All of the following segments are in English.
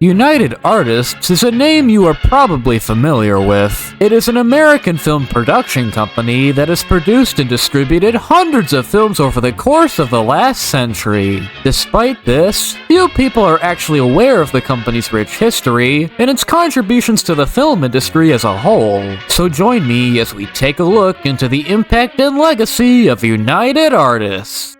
United Artists is a name you are probably familiar with. It is an American film production company that has produced and distributed hundreds of films over the course of the last century. Despite this, few people are actually aware of the company's rich history and its contributions to the film industry as a whole. So join me as we take a look into the impact and legacy of United Artists.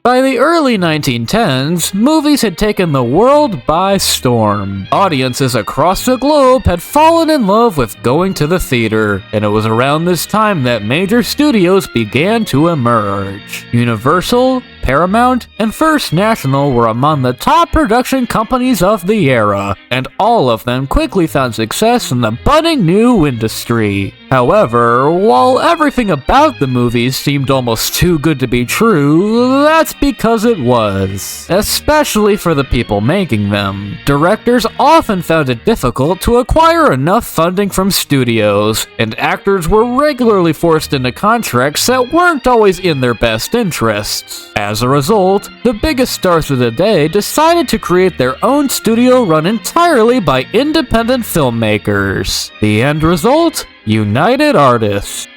By the early 1910s, movies had taken the world by storm. Audiences across the globe had fallen in love with going to the theater, and it was around this time that major studios began to emerge. Universal, Paramount, and First National were among the top production companies of the era, and all of them quickly found success in the budding new industry. However, while everything about the movies seemed almost too good to be true, that's because it was. Especially for the people making them. Directors often found it difficult to acquire enough funding from studios, and actors were regularly forced into contracts that weren't always in their best interests. As a result, the biggest stars of the day decided to create their own studio run entirely by independent filmmakers. The end result? United Artists.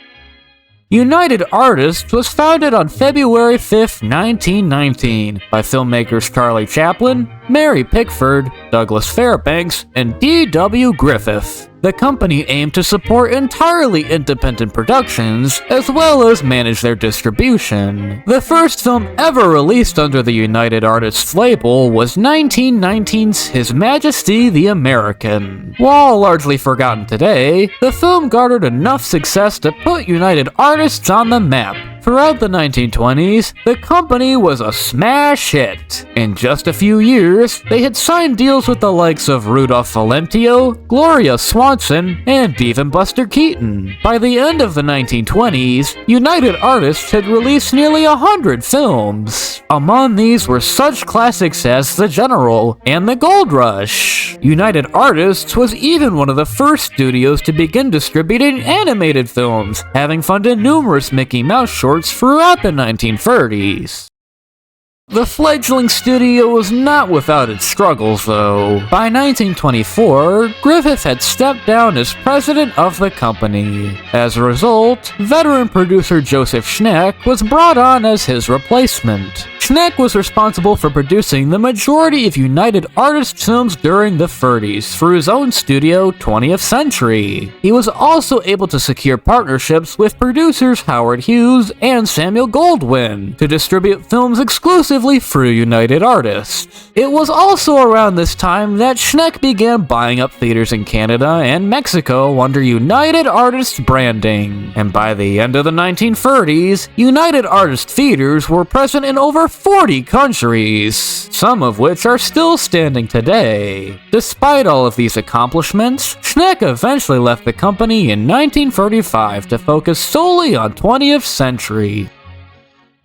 United Artists was founded on February 5, 1919 by filmmakers Charlie Chaplin, Mary Pickford, Douglas Fairbanks, and D.W. Griffith. The company aimed to support entirely independent productions, as well as manage their distribution. The first film ever released under the United Artists label was 1919's His Majesty the American. While largely forgotten today, the film garnered enough success to put United Artists on the map. Throughout the 1920s, the company was a smash hit. In just a few years, they had signed deals with the likes of Rudolph Valentino, Gloria Swanson, and even Buster Keaton. By the end of the 1920s, United Artists had released nearly 100 films. Among these were such classics as The General and The Gold Rush. United Artists was even one of the first studios to begin distributing animated films, having funded numerous Mickey Mouse shorts throughout the 1930s. The fledgling studio was not without its struggles, though. By 1924, Griffith had stepped down as president of the company. As a result, veteran producer Joseph Schneck was brought on as his replacement. Schneck was responsible for producing the majority of United Artists films during the 30s through his own studio, 20th Century. He was also able to secure partnerships with producers Howard Hughes and Samuel Goldwyn to distribute films exclusively through United Artists. It was also around this time that Schneck began buying up theaters in Canada and Mexico under United Artists branding. And by the end of the 1930s, United Artists theaters were present in over 40 countries, some of which are still standing today. Despite all of these accomplishments, Schneck eventually left the company in 1935 to focus solely on 20th Century.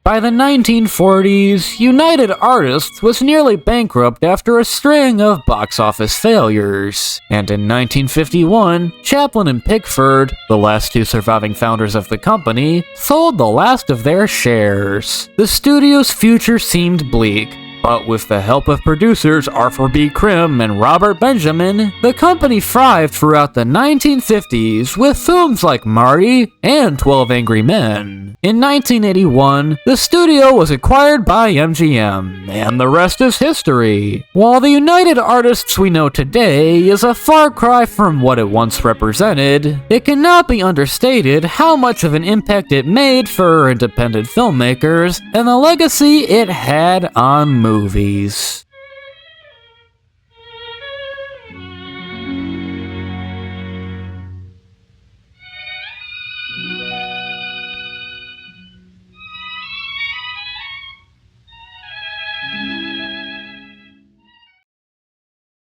By the 1940s, United Artists was nearly bankrupt after a string of box office failures. And in 1951, Chaplin and Pickford, the last two surviving founders of the company, sold the last of their shares. The studio's future seemed bleak, but with the help of producers Arthur B. Krim and Robert Benjamin, the company thrived throughout the 1950s with films like Marty and 12 Angry Men. In 1981, the studio was acquired by MGM, and the rest is history. While the United Artists we know today is a far cry from what it once represented, it cannot be understated how much of an impact it made for independent filmmakers and the legacy it had on movies.